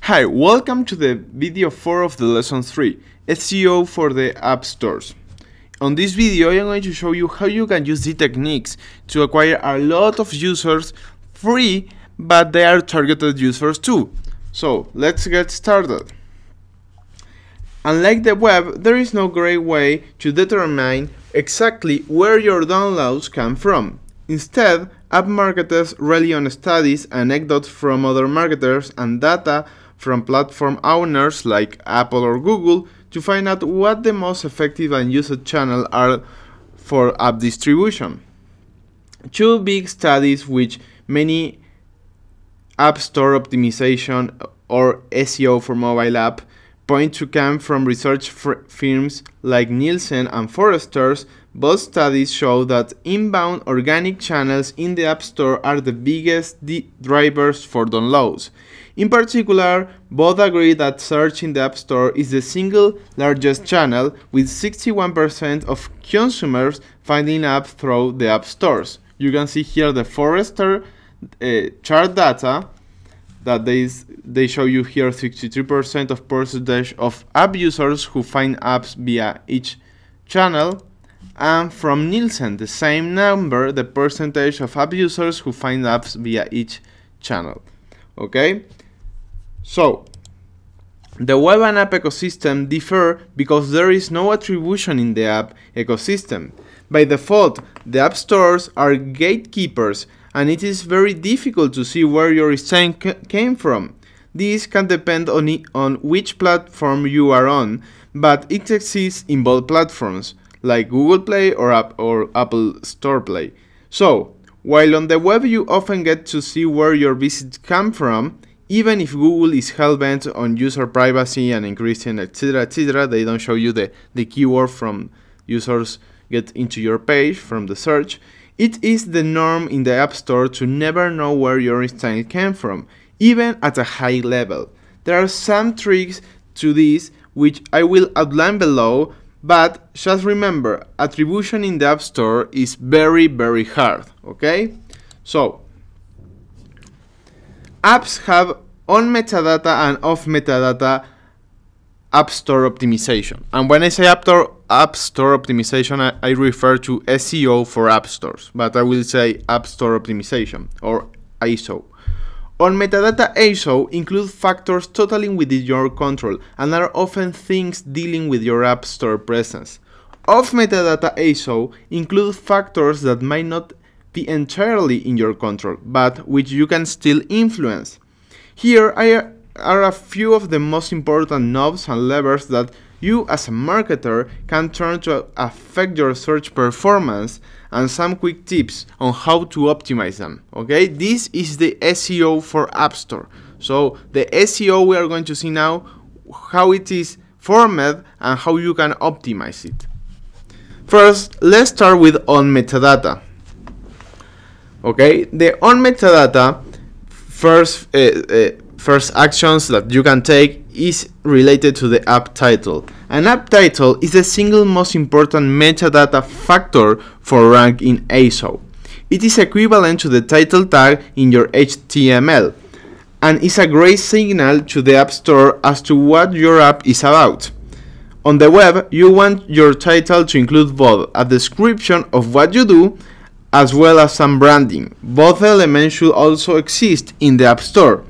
Hi, welcome to the video 4 of the lesson 3, SEO for the app stores. On this video, I am going to show you how you can use these techniques to acquire a lot of users free, but they are targeted users too. So let's get started. Unlike the web, there is no great way to determine exactly where your downloads come from. Instead, app marketers rely on studies, anecdotes from other marketers, and data from platform owners like Apple or Google to find out what the most effective and used channels are for app distribution. Two big studies which many app store optimization or SEO for mobile app point to come from research firms like Nielsen and Forrester's. Both studies show that inbound organic channels in the App Store are the biggest drivers for downloads. In particular, both agree that search in the App Store is the single largest channel, with 61% of consumers finding apps through the App Stores. You can see here the Forrester chart data that they show you here 63% of percentage of app users who find apps via each channel, and from Nielsen the same number, the percentage of app users who find apps via each channel. Okay, so the web and app ecosystem differ because there is no attribution in the app ecosystem. By default, the app stores are gatekeepers, and it is very difficult to see where your sign came from. This can depend on which platform you are on, but it exists in both platforms, like Google Play or Apple Store Play. So, while on the web you often get to see where your visits come from, even if Google is hell-bent on user privacy and increasing etc., they don't show you the keyword from users get into your page from the search. It is the norm in the App Store to never know where your style came from, even at a high level. There are some tricks to this which I will outline below, but just remember, attribution in the App Store is very hard, okay? So, apps have on metadata and off metadata App Store optimization. And when I say App Store optimization, I refer to SEO for app stores, but I will say App Store optimization or ISO. On metadata ISO include factors totally within your control and are often things dealing with your app store presence. Off metadata ISO include factors that might not be entirely in your control, but which you can still influence. Here are a few of the most important knobs and levers that you as a marketer can turn to affect your search performance, and some quick tips on how to optimize them. Okay, this is the SEO for App Store. So the SEO we are going to see now, how it is formed and how you can optimize it. First, let's start with on metadata. Okay, the on metadata first actions that you can take is related to the app title. An app title is the single most important metadata factor for rank in ISO. It is equivalent to the title tag in your HTML and is a great signal to the App Store as to what your app is about. On the web, you want your title to include both a description of what you do as well as some branding. Both elements should also exist in the App Store.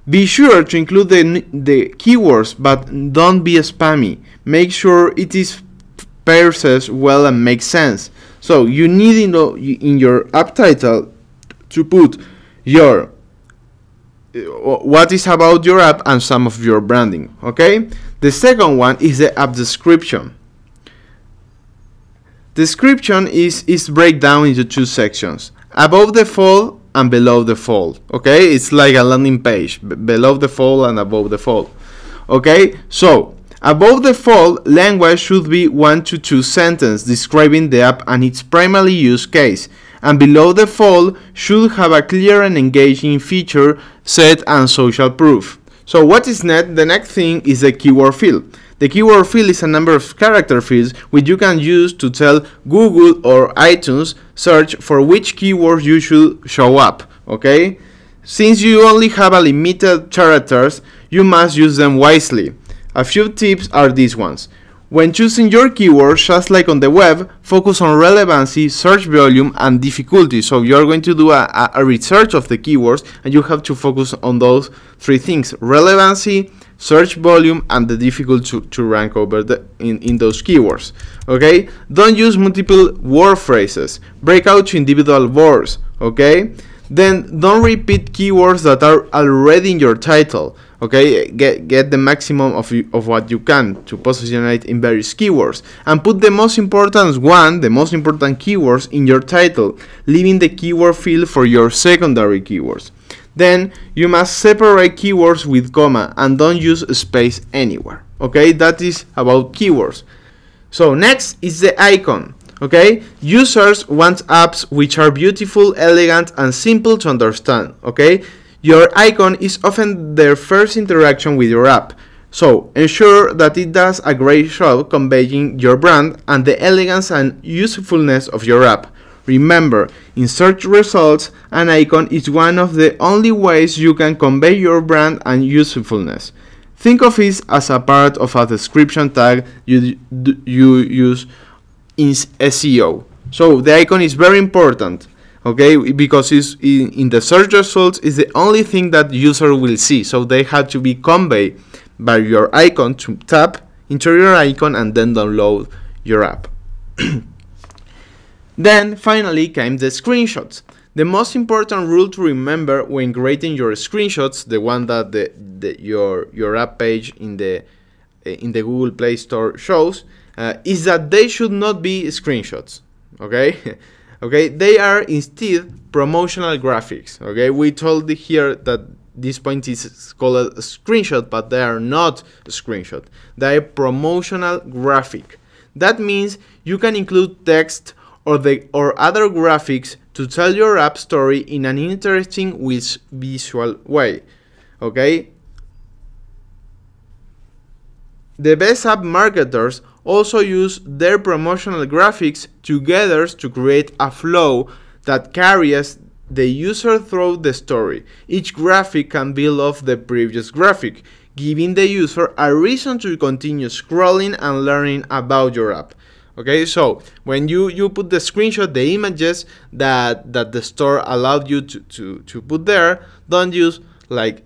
Be sure to include the keywords, but don't be spammy. Make sure it is parsed well and makes sense. So you need in your app title to put your what is about your app and some of your branding. Okay. The second one is the app description. Description is breakdown into two sections: above the fold and below the fold. Okay, it's like a landing page, below the fold and above the fold. Okay, so above the fold, language should be 1 to 2 sentences describing the app and its primary use case, and below the fold should have a clear and engaging feature set and social proof. So what is next? The next thing is the keyword field. The keyword field is a number of character fields which you can use to tell Google or iTunes search for which keywords you should show up. Okay, Since you only have a limited characters, you must use them wisely. A few tips are these ones. When choosing your keywords, just like on the web, focus on relevancy, search volume, and difficulty. So you're going to do a research of the keywords, and you have to focus on those three things: relevancy, search volume, and the difficulty to rank over in those keywords. Okay? Don't use multiple word phrases. Break out to individual words. Okay? Then don't repeat keywords that are already in your title. Okay, get the maximum of what you can to position in various keywords, and put the most important keywords in your title, leaving the keyword field for your secondary keywords. Then you must separate keywords with comma and don't use space anywhere. Okay, that is about keywords. So next is the icon. Okay, users want apps which are beautiful, elegant, and simple to understand. Okay. Your icon is often their first interaction with your app, so ensure that it does a great job conveying your brand and the elegance and usefulness of your app. Remember, in search results, an icon is one of the only ways you can convey your brand and usefulness. Think of it as a part of a description tag you use in SEO. So the icon is very important. Okay, because it's in the search results is the only thing that user will see, so they have to be conveyed by your icon to tap into your icon and then download your app. Then finally came the screenshots. The most important rule to remember when creating your screenshots, the one that your app page in the Google Play Store shows, is that they should not be screenshots. Okay. Okay, they are instead promotional graphics. Okay, we told here that this point is called a screenshot, but they are not a screenshot. They are promotional graphic. That means you can include text or other graphics to tell your app story in an interesting visual way. Okay. The best app marketers also use their promotional graphics together to create a flow that carries the user through the story. Each graphic can build off the previous graphic, giving the user a reason to continue scrolling and learning about your app. Okay, so when you put the screenshot, the images that the store allowed you to put there, don't use like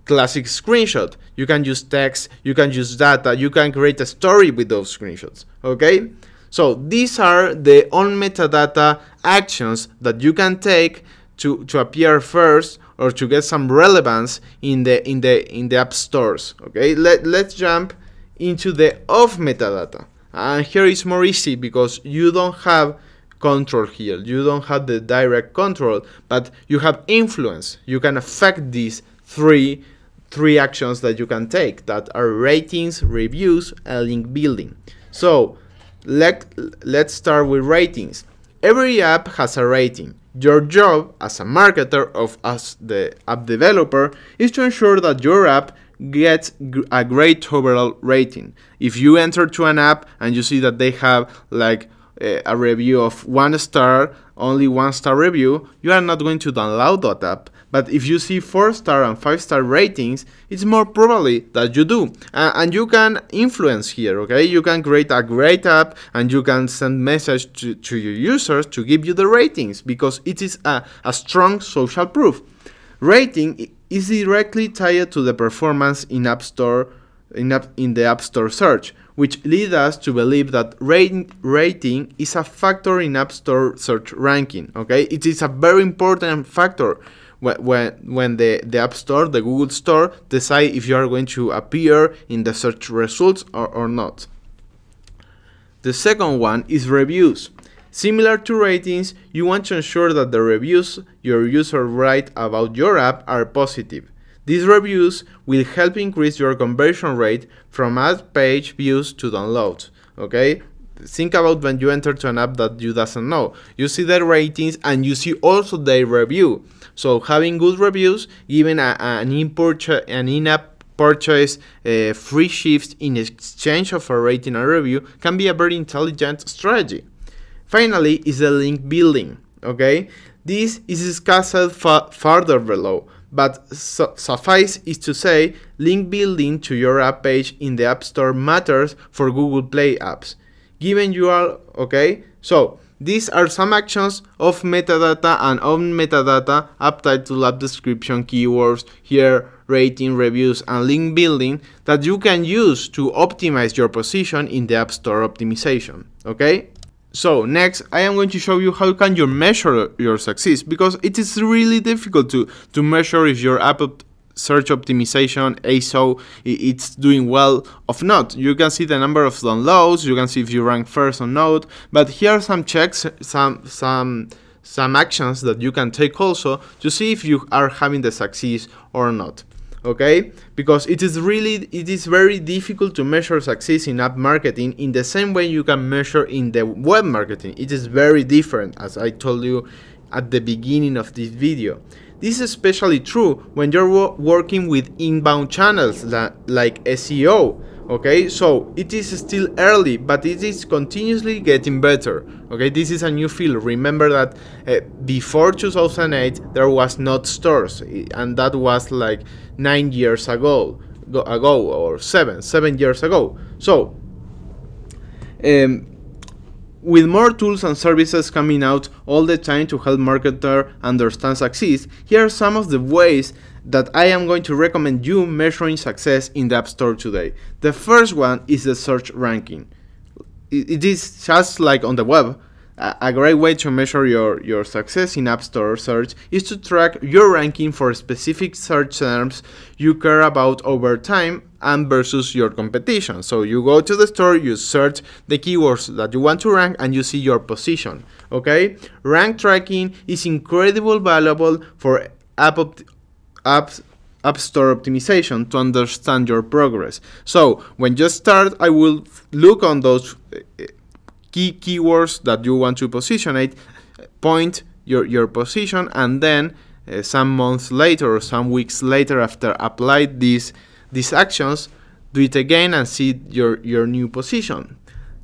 classic screenshot. You can use text, you can use data, you can create a story with those screenshots. Okay, so these are the on metadata actions that you can take to appear first or to get some relevance in the app stores. Okay, let's jump into the off metadata, and here it's more easy because you don't have control here, you don't have the direct control, but you have influence. You can affect these three actions that you can take, that are ratings, reviews, and link building. So let's start with ratings. Every app has a rating. Your job as a marketer as the app developer is to ensure that your app gets a great overall rating. If you enter to an app and you see that they have like a review of 1 star, only 1-star review, you are not going to download that app. But if you see 4-star and 5-star ratings, it's more probably that you do. And you can influence here, okay? You can create a great app and you can send message to your users to give you the ratings, because it is a strong social proof. Rating is directly tied to the performance in the App Store search, which leads us to believe that rating is a factor in App Store search ranking. Okay, it is a very important factor when the App Store, the Google Store, decide if you are going to appear in the search results or not. The second one is reviews. Similar to ratings, you want to ensure that the reviews your users write about your app are positive. These reviews will help increase your conversion rate from ad page views to downloads. Okay? Think about when you enter to an app that you doesn't know. You see their ratings and you see also their review. So having good reviews, giving an in-app purchase free shifts in exchange of a rating and review can be a very intelligent strategy. Finally is the link building. Okay? This is discussed further below, but suffice is to say, link building to your app page in the App Store matters for Google Play apps. Given you are, okay, so these are some actions of metadata and on metadata, app title, app description, keywords, here, rating, reviews, and link building that you can use to optimize your position in the App Store optimization, okay? So next, I am going to show you how can you measure your success, because it is really difficult to measure if your app search optimization SEO it's doing well or not. You can see the number of downloads, you can see if you rank first or not, but here are some checks, some actions that you can take also to see if you are having the success or not. Okay, because it is very difficult to measure success in app marketing in the same way you can measure in the web marketing. It is very different, as I told you at the beginning of this video. This is especially true when you're working with inbound channels like SEO. Okay, so it is still early, but it is continuously getting better. Okay, this is a new field. Remember that before 2008 there was not stores, and that was like 9 years ago or 7 years ago. So with more tools and services coming out all the time to help marketers understand success, here are some of the ways that I am going to recommend you measuring success in the App Store today. The first one is the search ranking. It is just like on the web. A great way to measure your success in App Store search is to track your ranking for specific search terms you care about over time and versus your competition. So you go to the store, you search the keywords that you want to rank, and you see your position. Okay, rank tracking is incredibly valuable for App Store optimization to understand your progress. So when you start, I will look on those key keywords that you want to position, point your position, and then some months later or some weeks later, after apply these actions, do it again and see your new position.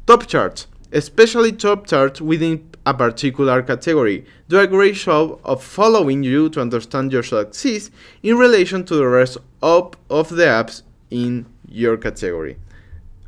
Top charts, especially top charts within a particular category, do a great job of following you to understand your success in relation to the rest of the apps in your category.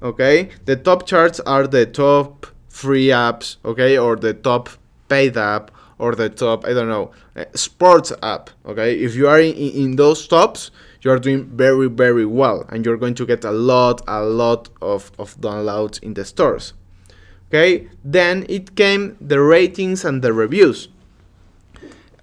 Okay, the top charts are the top free apps, okay, or the top paid app, or the top, I don't know, sports app. Okay, if you are in those tops, you are doing very, very well, and you're going to get a lot of downloads in the stores. Okay, then it came the ratings and the reviews.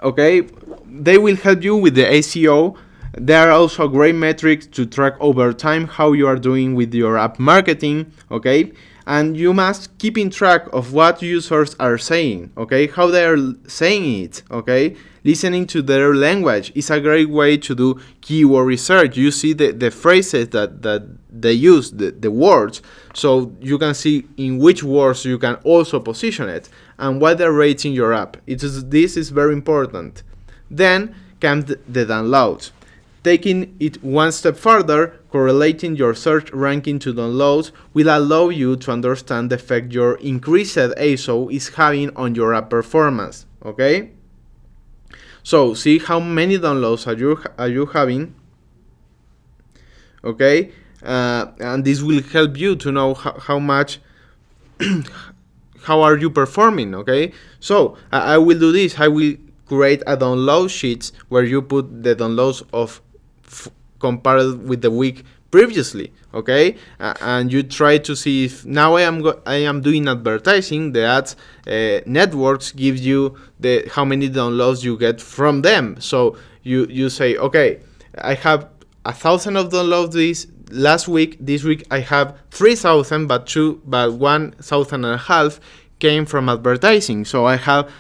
Okay, they will help you with the SEO. They are also great metrics to track over time how you are doing with your app marketing. Okay, and you must keep in track of what users are saying. Okay, how they are saying it. Okay, listening to their language is a great way to do keyword research. You see the phrases that they use, the words, so you can see in which words you can also position it and what they're rating your app. This is very important. Then comes the downloads. Taking it one step further, correlating your search ranking to downloads will allow you to understand the effect your increased SEO is having on your app performance. Okay? So see how many downloads are you having. Okay, and this will help you to know how much how are you performing. Okay, so I will do this. I will create a download sheet where you put the downloads of compared with the week previously. Okay, and you try to see if now I am doing advertising. The ads networks give you how many downloads you get from them. So you say, okay, I have 1,000 of downloads last week. This week I have 3,000, but 1,500 came from advertising. So I have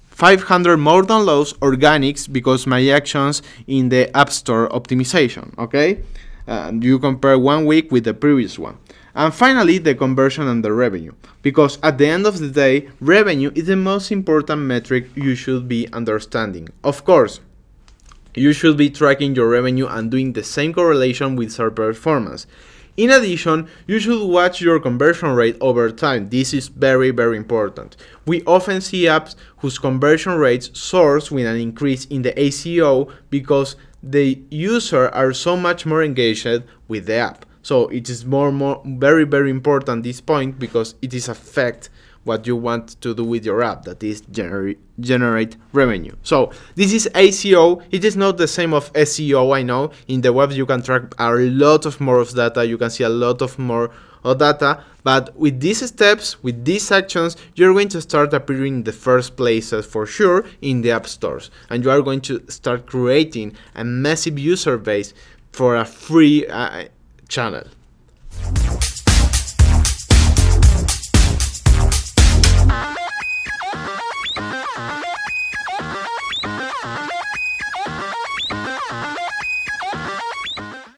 500 more downloads organics because my actions in the App Store optimization. Okay, you compare 1 week with the previous one. And finally, the conversion and the revenue, because at the end of the day, revenue is the most important metric you should be understanding. Of course, you should be tracking your revenue and doing the same correlation with search performance. In addition, you should watch your conversion rate over time. This is very, very important. We often see apps whose conversion rates soars with an increase in the SEO because the users are so much more engaged with the app. So it is very, very important this point, because it is affect what you want to do with your app, that is generate revenue. So this is SEO. It is not the same of SEO. I know in the web you can track a lot of more of data, you can see a lot of more of data, but with these steps, with these actions, you're going to start appearing in the first places for sure in the app stores, and you are going to start creating a massive user base for a free channel.